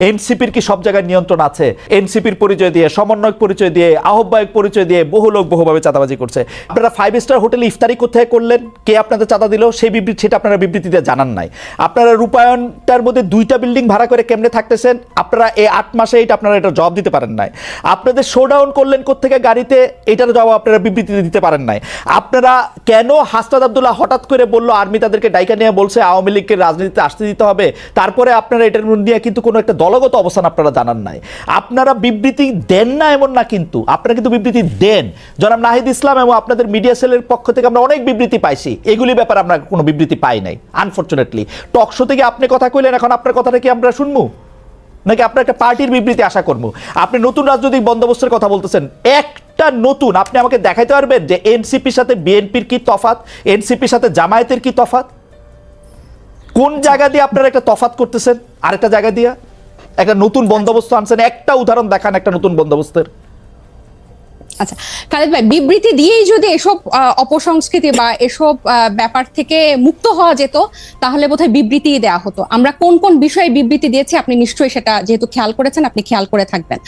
এনসিপির কি সব জায়গায় নিয়ন্ত্রণ আছে? এনসিপির পরিচয় দিয়ে, সমন্বয়ক পরিচয় দিয়ে, আহ্বায়ক পরিচয় দিয়ে বহু লোক বহুভাবে চাঁদাবাজি করছে। আপনারা 5 স্টার হোটেলে ইফতারি কোথায় করলেন, কে আপনাদের চাঁদা দিল, সেই বিবৃতি সেটা আপনারা বিবৃতিতে জানান নাই। আপনারা রূপায়ণটার মধ্যে 2টা বিল্ডিং ভাড়া করে কেমনে থাকতেছেন, আপনারা এই 8 মাসে এটা আপনারা এটা জবাব দিতে পারেন নাই। আপনাদের শোডাউন করলেন কোত্থেকে গাড়িতে, এটার জবাব আপনারা বিবৃতিতে দিতে পারেন নাই। আপনারা কেন হাসনাত আব্দুল্লাহ হঠাৎ করে বললো আর্মি তাদেরকে ডাইকা নিয়ে বলছে আওয়ামী লীগকে রাজনীতিতে আসতে দিতে হবে, তারপরে আপনারা এটার নিয়ে কিন্তু কোনো একটা দলগত অবস্থান আপনারা জানান নাই। আপনারা বিবৃতি দেন না এমন না, কিন্তু আপনারা কিন্তু বিবৃতি দেন। জনাব নাহিদ ইসলাম এবং আপনাদের মিডিয়া সেলের পক্ষ থেকে আমরা অনেক বিবৃতি পাইছি, এগুলি ব্যাপারে আমরা কোনো বিবৃতি পাই নাই আনফরচুনেটলি। টক শো থেকে আপনি কথা কইলেন, এখন আপনার কথাটা কি আমরা শুনবো নাকি আপনার একটা পার্টির বিবৃতি আশা করবো? আপনি নতুন রাজনৈতিক বন্দোবস্তের কথা বলতেছেন, একটা নতুন আপনি আমাকে দেখাইতে পারবেন যে এনসিপির সাথে বিএনপির কি তফাৎ, এনসিপির সাথে জামায়াতের কি তফাৎ? কোন জায়গা দিয়ে আপনারা একটা তফাৎ করতেছেন আরেকটা জায়গা দিয়ে একটা নতুন বন্দোবস্ত আনছেন? একটা উদাহরণ দেখান একটা নতুন বন্দোবস্তের। আচ্ছা খালেদ ভাই, বিবৃতি দিয়েই যদি এসব অপসংস্কৃতি বা এসব ব্যাপার থেকে মুক্ত হওয়া যেত তাহলে বোধহয় বিবৃতি দেওয়া হতো। আমরা কোন কোন বিষয়ে বিবৃতি দিয়েছি আপনি নিশ্চয়ই সেটা যেহেতু খেয়াল করেছেন আপনি খেয়াল করে থাকবেন।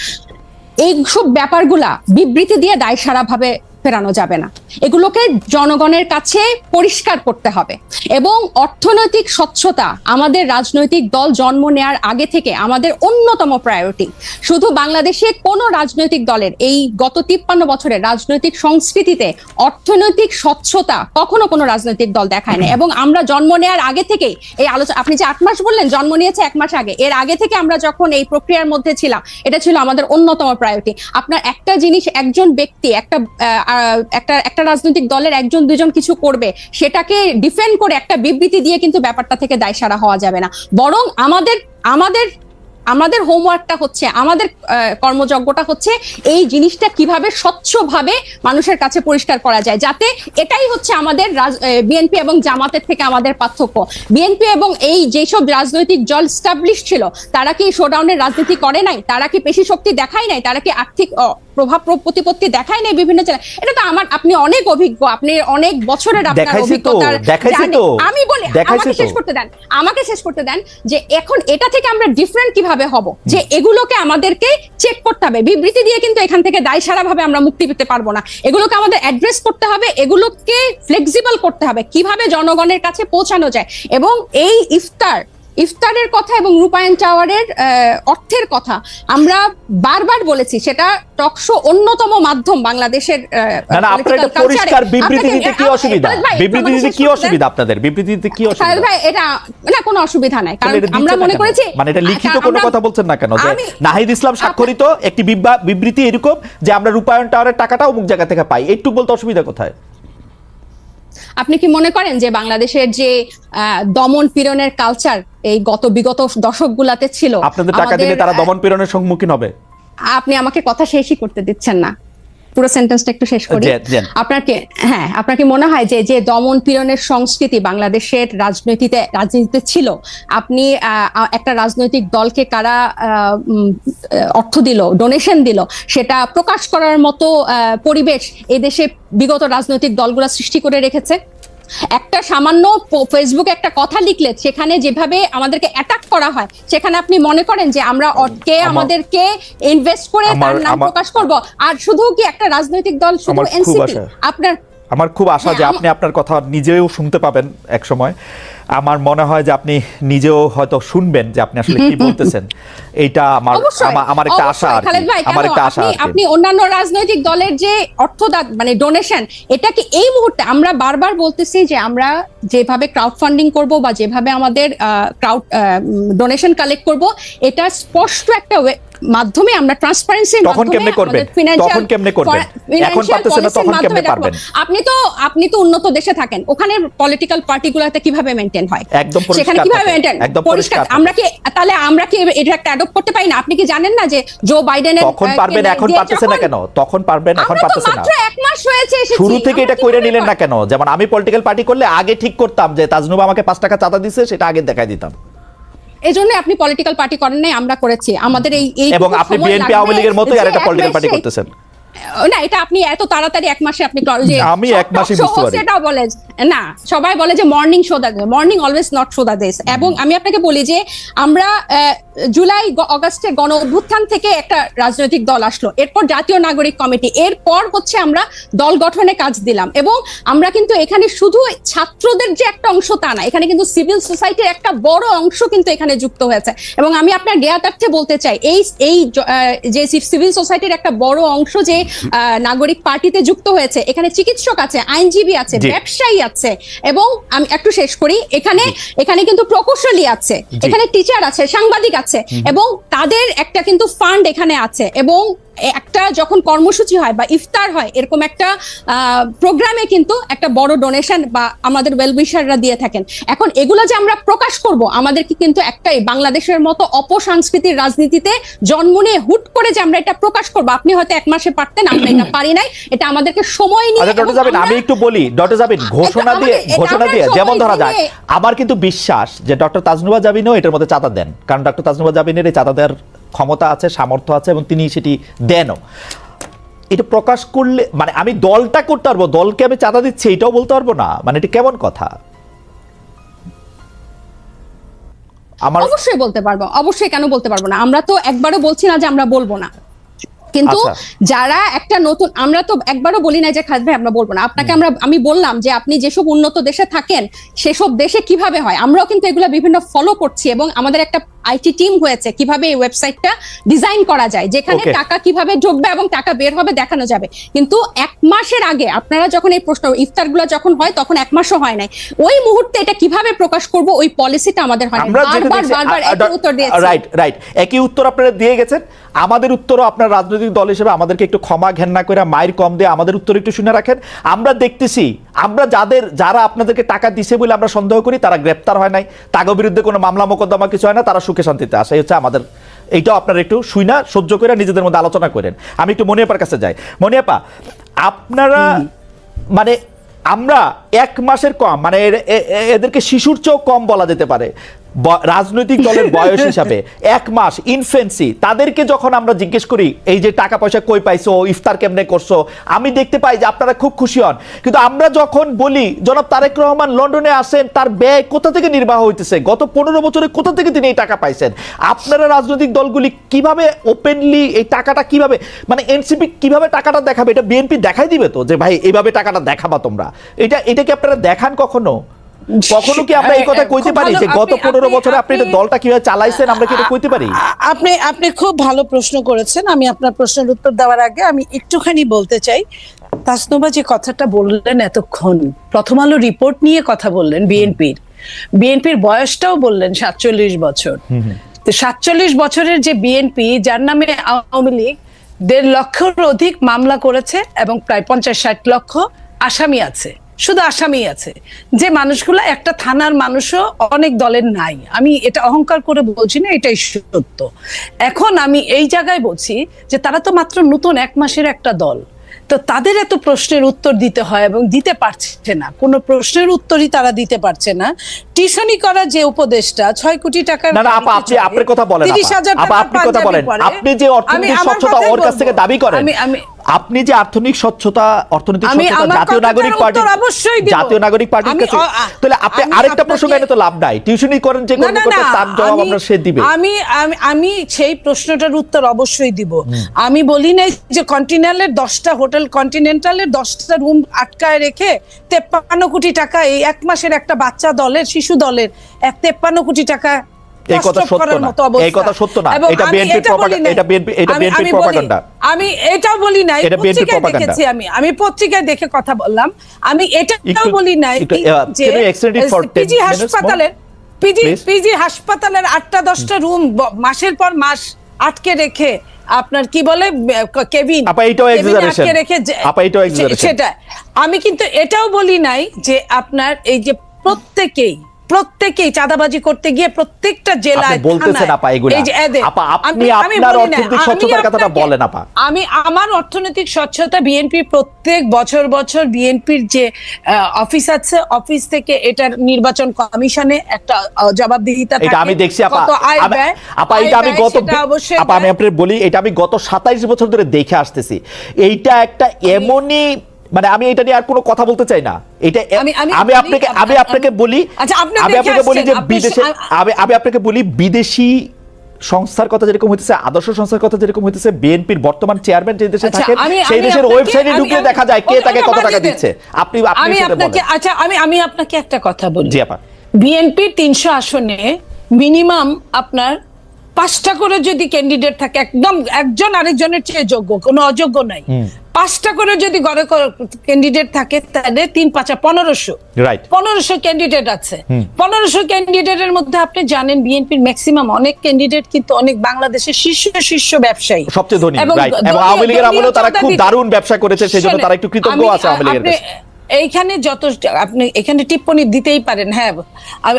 এইসব ব্যাপারগুলা বিবৃতি দিয়ে দায়সারা ভাবে ফেরানো যাবে না, এগুলোকে জনগণের কাছে পরিষ্কার করতে হবে। এবং অর্থনৈতিক স্বচ্ছতা আমাদের রাজনৈতিক দল জন্ম নেয়ার আগে থেকে আমাদের অন্যতম প্রায়োরিটি। শুধু বাংলাদেশে কোনো রাজনৈতিক দলের এই গত 53 বছরের রাজনৈতিক সংস্কৃতিতে অর্থনৈতিক স্বচ্ছতা কখনো কোনো রাজনৈতিক দল দেখায় না। এবং আমরা জন্ম নেয়ার আগে থেকেই এই আলোচনা, আপনি যে 8 মাস বললেন, জন্ম নিয়েছে 1 মাস আগে, এর আগে থেকে আমরা যখন এই প্রক্রিয়ার মধ্যে ছিলাম এটা ছিল আমাদের অন্যতম প্রায়োরিটি। আপনার একটা জিনিস, একজন ব্যক্তি একটা রাজনৈতিক দলের 1-2 কিছু করবে, সেটাকে ডিফেন্ড করে একটা বিবৃতি দিয়ে কিন্তু ব্যাপারটা থেকে দায়সারা হওয়া যাবে না। বরং আমাদের হোমওয়ার্কটা হচ্ছে, আমাদের কর্মযজ্ঞটা হচ্ছে এই জিনিসটা কিভাবে স্বচ্ছভাবে মানুষের কাছে পরিষ্কার করা যায়, যাতে এটাই হচ্ছে আমাদের বিএনপি এবং জামাতের থেকে আমাদের পার্থক্য। বিএনপি এবং এই যেসব রাজনৈতিক দল স্টাবলিশ ছিল তারা কি শোডাউনের রাজনীতি করে নাই, তারা কি পেশি শক্তি দেখায় নাই, তারা কি আর্থিক প্রভাব প্রতিপত্তি দেখায় নাই বিভিন্ন জেলায়? এটা তো আপনি অনেক অভিজ্ঞ, আপনি অনেক বছরের আপনার অভিজ্ঞতার। আমি বলি আমাকে শেষ করতে দেন যে এখন এটা থেকে আমরা ডিফারেন্ট কিভাবে হব, যে এগুলোকে আমাদেরকে চেক করতে হবে। বিবৃতি দিয়ে কিন্তু এখান থেকে দায়সারা ভাবে আমরা মুক্তি পেতে পারবো না, এগুলোকে আমাদের অ্যাড্রেস করতে হবে, এগুলোকে ফ্লেক্সিবল করতে হবে কিভাবে জনগণের কাছে পৌঁছানো যায়। এবং এই ইফতারের কথা এবং রূপায়ণ টাওয়ারের অর্থের কথা আমরা বারবার বলেছি, সেটা টকশো অন্যতম মাধ্যম বাংলাদেশের। পরিষ্কার বিবৃতি দিতে কি অসুবিধা? বিবৃতি দিতে কি অসুবিধা আপনাদের? বিবৃতি দিতে কি অসুবিধা? ভাই এটা না, কোনো অসুবিধা নাই, কারণ আমরা মনে করেছি মানে এটা লিখিত কোনো কথা বলছেন না কেন? যে নাহিদ ইসলাম স্বাক্ষরিত একটি বিবৃতি এরকম যে আমরা রূপায়ণ টাওয়ারের টাকাটা অমুক জায়গা থেকে পাই, এইটুকু বলতে অসুবিধা কোথায়? আপনি কি মনে করেন যে বাংলাদেশের যে দমন পীড়নের কালচার এই বিগত দশকগুলাতে ছিল, আপনাদের টাকা দিলে তারা দমন পীড়নের সম্মুখীন হবে? আপনি আমাকে কথা শেষই করতে দিচ্ছেন না, পুরো সেন্টেন্সটা একটু শেষ করি। আপনার কি মনে হয় যে দমন পীড়নের সংস্কৃতি বাংলাদেশের রাজনীতিতে ছিল, আপনি একটা রাজনৈতিক দলকে কারা অর্থ দিল, ডোনেশন দিল, সেটা প্রকাশ করার মতো পরিবেশ এদেশে বিগত রাজনৈতিক দলগুলো সৃষ্টি করে রেখেছে? একটা সামান্য ফেসবুকে একটা কথা লিখলে সেখানে যেভাবে আমাদেরকে অ্যাটাক করা হয়, সেখানে আপনি মনে করেন যে আমরা আমাদেরকে ইনভেস্ট করে তার নাম প্রকাশ করব? আর শুধু কি একটা রাজনৈতিক দল, শুধু এনসিপি? আমার খুব আশা যে আপনি আপনার কথা নিজেও শুনতে পাবেন এক সময়। আমার মনে হয় যে আপনি নিজেও হয়তো শুনবেন যে আপনি আসলে কি বলতেছেন। এইটা আমার একটা আশা। আপনি অন্যান্য রাজনৈতিক দলের যে মানে ডোনেশন, এটা কি এই মুহূর্তে আমরা বারবার বলতেছি যে আমরা যেভাবে ক্রাউড ফান্ডিং করব বা যেভাবে আমাদের ক্রাউড ডোনেশন কালেক্ট করব, এটা স্পষ্ট একটা মাধ্যমে আমরা ট্রান্সপারেন্সির মাধ্যমে আপনি তো উন্নত দেশে থাকেন, ওখানে পলিটিক্যাল পার্টিগুলোতে কিভাবে মেইনটেইন হয়, সেখানে কিভাবে মেইনটেইন পরিষ্কার? আমরা কি এটা একটা অ্যাডপ্ট করতে পারি না? আপনি কি জানেন না যে জো বাইডেনের তখন পারবেন, এখন পারতেছেন না কেন? তখন পারবেন, এখন পারতেছেন না। মাত্র 1 মাস হয়েছে, শুরু থেকে এটা কইরা নিলেন না কেন? যেমন আমি পলিটিক্যাল পার্টি করলে আগে ঠিক করতাম যে তাজনুবা আমাকে 5 টাকা চাঁদা দিছে, সেটা আগে দেখাই দিতাম। এজন্য আপনি পলিটিক্যাল পার্টি করেন নাই, আমরা করেছি। আমাদের এই এবং আপনি বিএনপি আওয়ামী লীগের মতোই আরেকটা পলিটিক্যাল পার্টি করতেছেন। না, এটা আপনি এত তাড়াতাড়ি এক মাসে আপনি আমি এক মাসে বুঝতে পারি। সেটাও বলে না, সবাই বলে যে morning show the morning always not show the দেশ। এবং আমি আপনাকে বলি যে আমরা জুলাই অগাস্টে গণ অভ্যুত্থান থেকে একটা রাজনৈতিক দল আসলো, এরপর জাতীয় নাগরিক কমিটি, এরপর হচ্ছে আমরা দল গঠনে কাজ দিলাম। এবং আমরা কিন্তু এখানে শুধু ছাত্রদের যে একটা অংশ তা না, এখানে কিন্তু সিভিল সোসাইটির একটা বড় অংশ কিন্তু এখানে যুক্ত হয়েছে। এবং আমি আপনার জ্ঞাতার্থে বলতে চাই, এই যে সিভিল সোসাইটির একটা বড় অংশ যে নাগরিক পার্টিতে যুক্ত হয়েছে, এখানে চিকিৎসক আছে, আইনজীবী আছে, ব্যবসায়ী আছে, এবং আমি একটু শেষ করি, এখানে কিন্তু প্রকৌশলী আছে, এখানে টিচার আছে, সাংবাদিক আছে, এবং তাদের একটা কিন্তু ফান্ড এখানে আছে। এবং একটা যখন কর্মসূচি হয় বা ইফতার হয়, এরকম একটা প্রোগ্রামে কিন্তু একটা বড় ডোনেশন বা আমাদের ওয়েলউইশাররা দিয়ে থাকেন। এখন এগুলো যে আমরা প্রকাশ করব, আমাদেরকে কিন্তু একটাই, বাংলাদেশের মতো অপসংস্কৃতির রাজনীতিতে জন্ম নিয়ে হুট করে যে আমরা এটা প্রকাশ করব, আপনি হয়তো এক মাসে পারতেন, আমরা এটা পারি নাই, এটা আমাদেরকে সময় নিয়ে। ডক্টর জাবিন, আমি একটু বলি, ডক্টর জাবিন ঘোষণা দিয়ে যেমন ধরা যায়, আমার কিন্তু বিশ্বাস যে ডক্টর তাজনুবা জাবিনও এটার মধ্যে চাঁদা দেন, কারণ ডক্টর তাজনুবা জাবিনের এই চাঁদা দেওয়ার ক্ষমতা আছে, সামর্থ্য আছে, এবং তিনি সেটি দেনও। এটা প্রকাশ করলে মানে আমি দলটা করতে পারবো, দলকে আমি চাঁদা দিচ্ছি এটাও বলতে পারবো না, মানে এটা কেমন কথা? আমার অবশ্যই বলতে পারবো, অবশ্যই, কেন বলতে পারবো না? আমরা তো একবারও বলছি না যে আমরা বলবো না, কিন্তু যারা একটা নতুন, আমরা তো একবারও বলি না যে খালেদ ভাই আমরা বলবো না। আপনাকে আমি বললাম যে আপনি যেসব উন্নত দেশে থাকেন সেসব দেশে কিভাবে হয়, আমরাও কিন্তু এগুলো বিভিন্ন ফলো করছি, এবং আমাদের একটা আইটি টিম হয়েছে কিভাবে এই ওয়েবসাইটটা ডিজাইন করা যায়, যেখানে টাকা কিভাবে ঢুকবে এবং টাকা বের হবে দেখানো যাবে। কিন্তু এক মাসের আগে আপনারা যখন এই প্রশ্ন ইফতারগুলো যখন হয়, তখন এক মাসও হয় নাই, ওই মুহূর্তে এটা কিভাবে প্রকাশ করব ওই পলিসিটা আমাদের হয় না। বারবার একই উত্তর দিয়েছি। রাইট, একই উত্তর আপনারা দিয়ে গেছেন। আমাদের উত্তরও আপনার রাজনৈতিক দল হিসেবে আমাদেরকে একটু ক্ষমা ঘেন্না করে মায়ের কম দিয়ে আমাদের উত্তর একটু শুনে রাখেন। আমরা দেখতেছি, আমরা যারা আপনাদেরকে টাকা দিছে বলে আমরা সন্দেহ করি, তারা গ্রেপ্তার হয় নাই, তাদের বিরুদ্ধে কোনো মামলা মোকদ্দমা কিছু হয় না, তারা সুখে শান্তিতে আসে, হচ্ছে আমাদের। এইটাও আপনারা একটু শুইনা সহ্য করে নিজেদের মধ্যে আলোচনা করেন। আমি একটু মনিয়াপার কাছে যাই। মনিয়াপা, আপনারা মানে আমরা এক মাসের কম, মানে এদেরকে শিশুর চেয়েও কম বলা যেতে পারে রাজনৈতিক দলের বয়স হিসাবে, এক মাস ইনফেন্সি, তাদেরকে যখন আমরা জিজ্ঞেস করি এই যে টাকা পয়সা কই পাইছো, ইফতার কেমনে করছো, আমি দেখতে পাই যে আপনারা খুব খুশি হন। কিন্তু আমরা যখন বলি জনাব তারেক রহমান লন্ডনে আসেন, তার ব্যয় কোথা থেকে নির্বাহ হইতেছে, গত 15 বছরে কোথা থেকে তিনি এই টাকা পাইছেন, আপনারা রাজনৈতিক দলগুলি কিভাবে ওপেনলি এই টাকাটা কিভাবে, মানে এনসিপি কিভাবে টাকাটা দেখাবে, এটা বিএনপি দেখাই দিবে তো যে ভাই এইভাবে টাকাটা দেখাবা তোমরা, এটা কি আপনারা দেখান কখনো? কখনো কি আমরা এই কথা কইতে পারি যে গত 15 বছরে আপনি এটা দলটা কিভাবে চালাইছেন, আমরা কি এটা কইতে পারি? আপনি খুব ভালো প্রশ্ন করেছেন। আমি আপনার প্রশ্নের উত্তর দেওয়ার আগে আমি একটুখানি বলতে চাই, তাসনুবা যে কথাটা বললেন এতক্ষণ, প্রথম আলো রিপোর্ট নিয়ে কথা বললেন, বিএনপির বয়সটাও বললেন 47 বছর। তো 47 বছরের যে বিএনপি, যার নামে আওয়ামী লীগ 1.5 লক্ষের অধিক মামলা করেছে এবং প্রায় 50-60 লক্ষ আসামি আছে, শুধু আসামি আছে, যে মানুষগুলো একটা থানার মানুষও অনেক দলের নাই। আমি এটা অহংকার করে বলছি না, এটাই সত্য। এখন আমি এই জায়গায় বলছি যে তারা তো মাত্র নতুন 1 মাসের একটা দল, তো তাদের এত প্রশ্নের উত্তর দিতে হয় এবং দিতে পারছে না, কোনো প্রশ্নের উত্তরই তারা দিতে পারছে না। টিউশনি করা যে উপদেশটা 6 কোটি টাকার, না আপা, আপনি আপনার কথা বলেন, 30,000 টাকা আপনি কথা বলেন, আপনি যে অর্থনৈতিক স্বচ্ছতা ওর কাছ থেকে দাবি করেন, আপনি যে অর্থনৈতিক স্বচ্ছতা জাতীয় নাগরিক পার্টির কাছে, তাহলে আপনি আরেকটা প্রসঙ্গ এনে তো লাভ নাই, টিউশনি করেন যে কর্মকর্তা, তার জবাব আমরা সে দিবে। আমি সেই প্রশ্নটার উত্তর অবশ্যই দিব। আমি বলি নাই যে কন্টিনেন্টালের 10টা হোটেল, কন্টিনেন্টালের 10টা রুম আটকায় রেখে 53 কোটি টাকা এই 1 মাসের একটা বাচ্চা দলের, শিশু দলের 53 কোটি টাকা, এই কথা সত্য না, এই কথা সত্য না, এটা বিএনপির প্রপাগান্ডা, এটা বিএনপির প্রপাগান্ডা। আমি এটাও বলি নাই, পত্রিকায় দেখেছি, আমি পত্রিকায় দেখে কথা বললাম। আমি এটাও বলি নাই যে পিজি হাসপাতালের 8টা-10টা রুম মাসের পর মাস আটকে রেখে, আপনার কি বলে কেবিন, আটকে রেখে, সেটা আমি কিন্তু এটাও বলি নাই যে আপনার এই যে প্রত্যেকেই চাঁদাবাজি করতে গিয়ে প্রত্যেকটা জেলায় আপনি বলতেছেন থানায়, আপা এগুলা। এই যে এদের- আপা, আপনি আমি আপনার বলি না, অর্থনৈতিক আমি স্বচ্ছতার কথাটা আপনাকে- বলেন আপা। আমি আমার অর্থনৈতিক স্বচ্ছতা বিএনপি প্রত্যেক বছর বছর বিএনপির যে অফিস আছে, অফিস থেকে এটার নির্বাচন কমিশনে একটা জবাবদিহিতা এটা থাকে। আমি দেখছি আপা। কত আয় ব্যয়, আপা আয় এটা আমি ব্যয় গত সেটা অবশ্যই আপা আমি ব্যয়। আপনাকে বলি, এটা আমি গত 27 বছর ধরে দেখে আসতেছি। এইটা একটা এমনই, মানে আমি এটা নিয়ে আর কোনো কথা বলতে চাই না। এটা আমি আপনাকে বলি, আচ্ছা, আপনি আমি দেখে আপনাকে বলি যে আসছেন, আপনি- বিদেশে আমি আপনাকে বলি বিদেশি সংস্থার কথা যেরকম হইতেছে, আদর্শ সংস্থার কথা যেরকম হইতেছে, বিএনপির বর্তমান চেয়ারম্যান যে দেশে আচ্ছা, থাকেন সেই দেশের আপনাকে- ওয়েবসাইটে ঢুকলে আমি- দেখা যায় কে ওটা তাকে কত বাদ টাকা দিতেন। দিচ্ছে। আপনি আমি সেটা আপনাকে বলেন। আচ্ছা আমি আপনাকে একটা কথা বলি। জি আপা। বিএনপির 300 আসনে মিনিমাম আপনার 5টা করে যদি ক্যান্ডিডেট থাকে, একদম একজন আরেকজনের চেয়ে যোগ্য, কোনো অযোগ্য নাই, 5টা করে যদি গড়ে ক্যান্ডিডেট থাকে, তাহলে 3 5 1500, রাইট। 1500 ক্যান্ডিডেট আছে। 1500 ক্যান্ডিডেটের মধ্যে আপনি জানেন বিএনপির ম্যাক্সিমাম অনেক ক্যান্ডিডেট কিন্তু অনেক বাংলাদেশের শীর্ষ ব্যবসায়ী, সবচেয়ে ধনী, এবং রাইট। এবং দলীয়- আওয়ামী লীগের দলীয় আমলেও তারা খুব চাঁদাবাজি- দারুণ ব্যবসা করেছে, সেই জন্য শোনেন, তারা একটু কৃতজ্ঞ আছে আওয়ামী লীগের আপনি কাছে। এইখানে যত আপনি এখানে টিপ্পণী দিতেই পারেন, হ্যাঁ,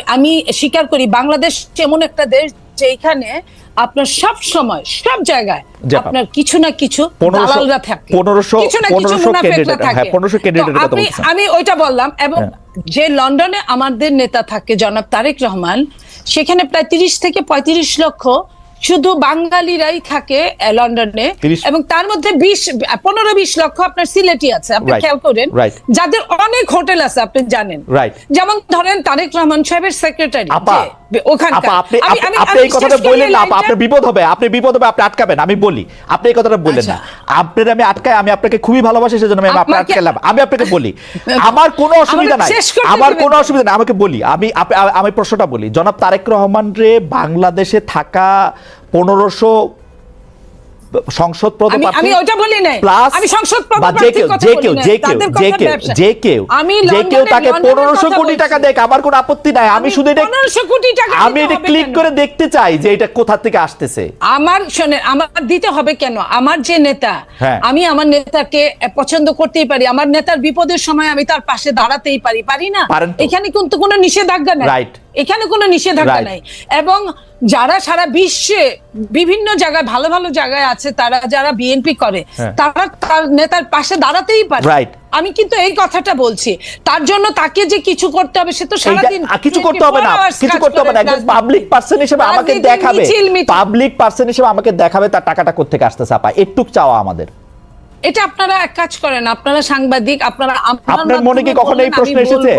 আমি স্বীকার করি বাংলাদেশ এমন একটা দেশ যেখানে আপনার সব সময় সব জায়গায় জি আপা। আপনার কিছু না কিছু 1500 দালালরা থাকে, 1500 কিছু না কিছু মুনাফেকরা ক্যান্ডিডেট, থাকে। হ্যাঁ, 1500 তো ক্যান্ডিডেটের কথা আমি বলছেন। আমি ওইটা বললাম। এবং যে লন্ডনে আমাদের নেতা থাকে জনাব তারেক রহমান, সেখানে প্রায় 30 থেকে 35 লক্ষ শুধু বাঙালিরাই থাকে লন্ডনে, 30 এবং তার মধ্যে 15-20 লক্ষ আপনার সিলেটি আছে, আপনি Right, খেয়াল করেন, right. যাদের অনেক হোটেল আছে আপনি জানেন, Right. যেমন ধরেন তারেক রহমান সাহেবের সেক্রেটারি আপা, ওখানকার। আপা, আপনি এই কথাটা বললেন না আপা, আপনার বিপদ হবে, আপনি আটকাবেন। আমি বলি, আপনি এই কথাটা বললেন না, আপনার আমি আটকাই, আমি আপনাকে খুবই ভালোবাসি, সেজন্য আমি আপনাকে আটকালাম। আমি আপনাকে বলি, আমার কোনো অসুবিধা নাই, আমার কোনো অসুবিধা নাই, আমাকে বলি, আমি প্রশ্নটা বলি, জনাব তারেক রহমান রে বাংলাদেশে থাকা 1500 সংসদ পদপ্রার্থী, আমি ওটা বলি নাই, প্লাস আমি সংসদ বা পদপ্রার্থীর কথা বলি নাই, তাদের কথা ব্যবসা। আমি যে কেউ তাকে লন্ডনের 1500 কথা কোটি বলছি। টাকা দেয়, আমার কোনো আপত্তি নাই। আমি শুধু এটা 1500 কোটি টাকা আমি দিতে এটা হবে ক্লিক কেন? করে দেখতে চাই যে এটা কোথা থেকে আসতেছে। আমার শোনেন, আমার দিতে হবে কেন? আমার যে নেতা, হ্যাঁ। আমি আমার নেতাকে পছন্দ করতেই পারি, আমার নেতার বিপদের সময় আমি তার পাশে দাঁড়াতেই পারি না? পারেন তো। এখানে কিন্তু কোনো নিষেধাজ্ঞা নাই, Right. এখানে কোনো নিষেধাজ্ঞা Right. নাই। এবং যারা সারা বিশ্বে বিভিন্ন জায়গায় ভালো ভালো জায়গায় আছে, তারা যারা বিএনপি করে, হ্যাঁ। তারা তার নেতার পাশে দাঁড়াতেই পারে। Right. আমি কিন্তু এই কথাটা বলছি, তার জন্য তাকে যে কিছু করতে হবে সে তো সারাদিন কিছু করতে হবে না, 24 hours কিছু কাজ করতে হবে করে না। একজন রাজনীতি। পাবলিক পার্সন হিসেবে আমাকে রাজনীতির দেখাবে, মিছিল। পাবলিক পার্সন হিসেবে আমাকে দেখাবে তার টাকাটা কোত্থেকে আসতেছে। আপা, একটু চাওয়া আমাদের। এটা আপনারা এক কাজ করেন, আপনারা সাংবাদিক, আপনারা আপনার মনে কি কখনো এই প্রশ্ন এসেছে?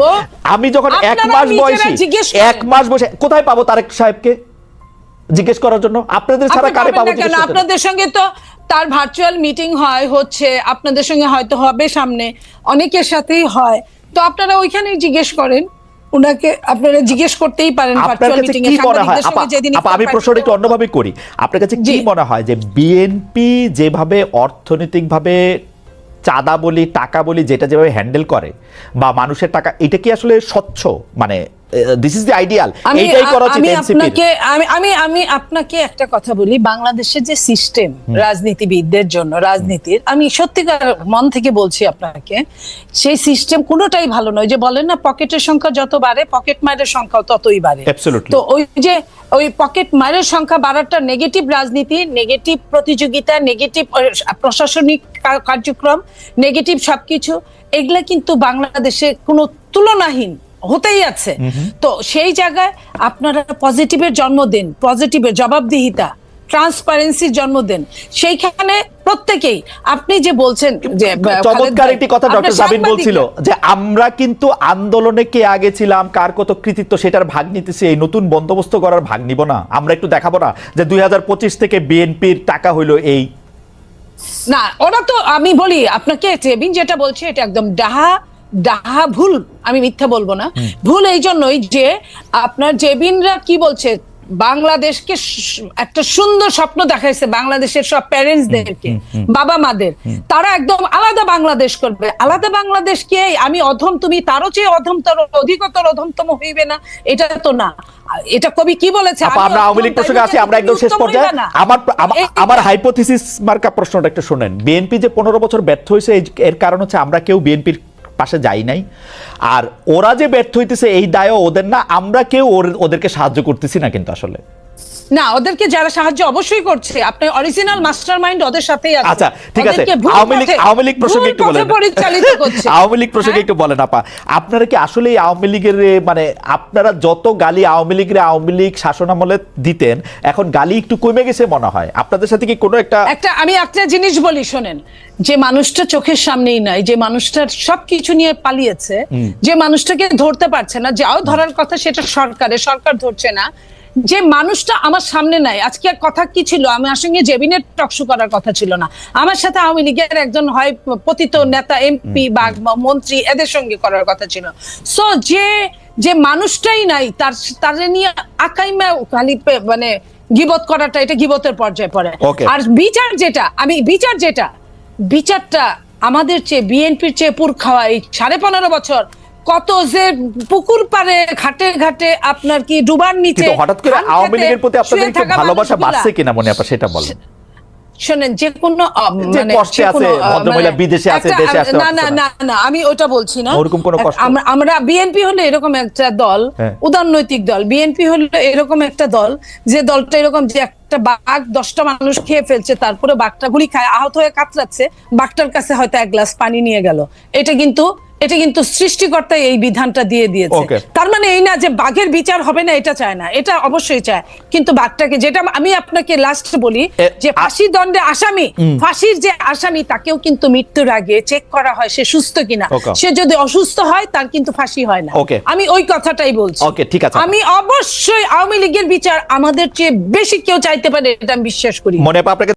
আমি যখন 1 আপনারা মাস নিজেরা বয়সী, জিজ্ঞেস করেন। 1 মাস বসে কোথায় পাবো তারেক সাহেবকে জিজ্ঞেস করার জন্য? আপনাদের ছাড়া আপনি কারে পাবেন পাবো না কেন? জিজ্ঞেস করতে? আপনাদের সঙ্গে তো তার ভার্চুয়াল মিটিং হচ্ছে, আপনাদের সঙ্গে হয়তো হবে সামনে, অনেকের সাথেই হয়, তো আপনারা ওইখানেই জিজ্ঞেস করেন উনাকে, আপনারা জিজ্ঞেস করতেই পারেন আপনার ভার্চুয়াল কাছে মিটিং এ কি মনে হয় সাংবাদিকদের সঙ্গে যেদিন আপা, আমি প্রশ্নটা একটু অন্যভাবে করি। আপনার কাছে কি জি। মনে হয় যে বিএনপি যেভাবে অর্থনৈতিকভাবে চাঁদা বলি, টাকা বলি, যেটা যেভাবে হ্যান্ডেল করে বা মানুষের টাকা, এটা কি আসলে স্বচ্ছ? মানে দিস ইজ দ্য আইডিয়াল, এইটাই করা উচিত এনসিপি। আমি আপনাকে একটা কথা বলি, বাংলাদেশের যে সিস্টেম রাজনীতিবিদদের জন্য, রাজনীতির, আমি সত্যিকার মন থেকে বলছি আপনাকে, সেই সিস্টেম কোনোটাই ভালো নয়। যে বলেন না, পকেটের সংখ্যা যত বাড়ে পকেট মারের সংখ্যা ততই বাড়ে। Absolutely. তো ওই পকেট মারের সংখ্যা বাড়াটা নেগেটিভ রাজনীতি, নেগেটিভ প্রতিযোগিতা, নেগেটিভ প্রশাসনিক কার্যক্রম, নেগেটিভ সবকিছু, এগুলা কিন্তু বাংলাদেশে কোনো তুলনাহীন হতেই আছে। তো সেই জায়গায় আপনারা পজিটিভের জন্ম দেন, পজিটিভের জবাবদিহিতা, ট্রান্সপারেন্সির জন্ম দেন। সেইখানে প্রত্যেকেই, আপনি যে বলছেন যে চমৎকার একটি কথা ডক্টর জাবিন বলছিল যে আমরা কিন্তু আন্দোলনে কে আগে ছিলাম, কার কত কৃতিত্ব, সেটার ভাগ নিতেছি, এই নতুন বন্দোবস্ত করার ভাগ নিব না? আমরা একটু দেখাবো না যে 2025 থেকে বিএনপির টাকা হইলো এই? না, ওরা তো, আমি বলি আপনাকে, জেবিন যেটা বলছে এটা একদম ডাহা ভুল, আমি মিথ্যা বলবো না। ভুল এই জন্যই যে আপনার জেবিনরা কি বলছে, বাংলাদেশকে একটা সুন্দর স্বপ্ন দেখাইছে, বাংলাদেশের সব প্যারেন্টসদেরকে, বাবা মাদের, তারা একদম আলাদা বাংলাদেশ করবে। আলাদা বাংলাদেশকে আমি অধম, তুমি তারও চেয়ে অধমতর, অধিকতর অধমতম হইবে না, এটা তো না। এটা কবি কি বলেছে? আপা, আমরা আওয়ামী লীগ প্রসঙ্গে আছি, আমরা একদম শেষ পর্যায়ে। আমার হাইপোথিসিস মার্কা প্রশ্নটা একটু শুনেন। বিএনপি যে 15 বছর ব্যর্থ হয়েছে, এর কারণ হচ্ছে আমরা কেউ বিএনপির পাশে যাই নাই। আর ওরা যে ব্যর্থ হইতেছে এই দায়ও ওদের না, আমরা কেউ ওদেরকে সাহায্য করতেছি না কিন্তু আসলে। না, ওদেরকে যারা সাহায্য অবশ্যই করছে, আপনি অরিজিনাল মাস্টারমাইন্ড ওদের সাথেই আছে। আচ্ছা ঠিক আছে, ওদেরকে ভুল আওয়ামী লীগ প্রসঙ্গে একটু বলেন, পরিচালিত করছে। আওয়ামী লীগ প্রসঙ্গে একটু বলেন আপা, আপনারা কি আসলে আওয়ামী লীগের মানে আপনারা যত গালি আওয়ামী লীগ শাসনামলে দিতেন, এখন গালি একটু কমে গেছে মনে হয় আপনাদের সাথে কি কোনো একটা আমি একটা জিনিস বলি শোনেন, যে মানুষটা চোখের সামনেই নাই, যে মানুষটার সবকিছু নিয়ে পালিয়েছে, যে মানুষটাকে ধরতে পারছে না, যাও ধরার কথা সেটা সরকার ধরছে না, যে মানুষটা আমার সামনে নাই। আজকে কথা কি ছিল, আমার সঙ্গে জেবিনের টকশো করার কথা ছিল না, আমার সাথে আওয়ামী লীগের একজন হয় পতিত নেতা এমপি বা মন্ত্রী এদের সঙ্গে করার কথা ছিল। সো যে মানুষটাই নাই, তার নিয়ে আকাইমা খালি মানে গীবত করাটা, এটা গীবতের পর্যায়ে পড়ে। আর বিচারটা আমাদের চেয়ে বিএনপির চেয়ে পুর খাওয়া, এই 15.5 বছর কত যে পুকুর পারে ঘাটে ঘাটে আপনার কি ডুবার নিচে, হঠাৎ করে আওয়ামী লীগের প্রতি আপনাদের একটু ভালোবাসা বাড়ছে কিনা মনে আপা সেটা বলেন। শোনেন, যে কোনো মানে কষ্টে আছে ভদ্রমহিলা, বিদেশে আছে, দেশে আসতে না আমি ওটা বলছি না। ওরকম কোনো কষ্ট, আমরা বিএনপি হলো এরকম একটা দল, উদারনৈতিক দল। বিএনপি হলো এরকম একটা দল, যে দলটা এরকম যে একটা বাঘ 10টা মানুষ খেয়ে ফেলছে, তারপরে বাঘটা গুলি খায়, আহত হয়ে কাতরাচ্ছে, বাঘটার কাছে হয়তো এক গ্লাস পানি নিয়ে গেল। এটা কিন্তু সৃষ্টিকর্তা এই বিধানটা দিয়ে দিয়েছে। তার মানে এই না যে বাঘের বিচার হবে না, এটা চায় না, এটা অবশ্যই চায়, কিন্তু বাঘটাকে, যেটা আমি আপনাকে লাস্ট বলি, যে ফাঁসি দণ্ডে ফাঁসির যে আসামি তাকেও কিন্তু মৃত্যুর আগে চেক করা হয় সে সুস্থ কিনা। সে যদি অসুস্থ হয় তার কিন্তু ফাঁসি হয় না। আমি ওই কথাটাই বলছি। আমি অবশ্যই আওয়ামী লীগের বিচার আমাদের চেয়ে বেশি কেউ চাইতে পারে, এটা আমি বিশ্বাস করি। মনে আপনাকে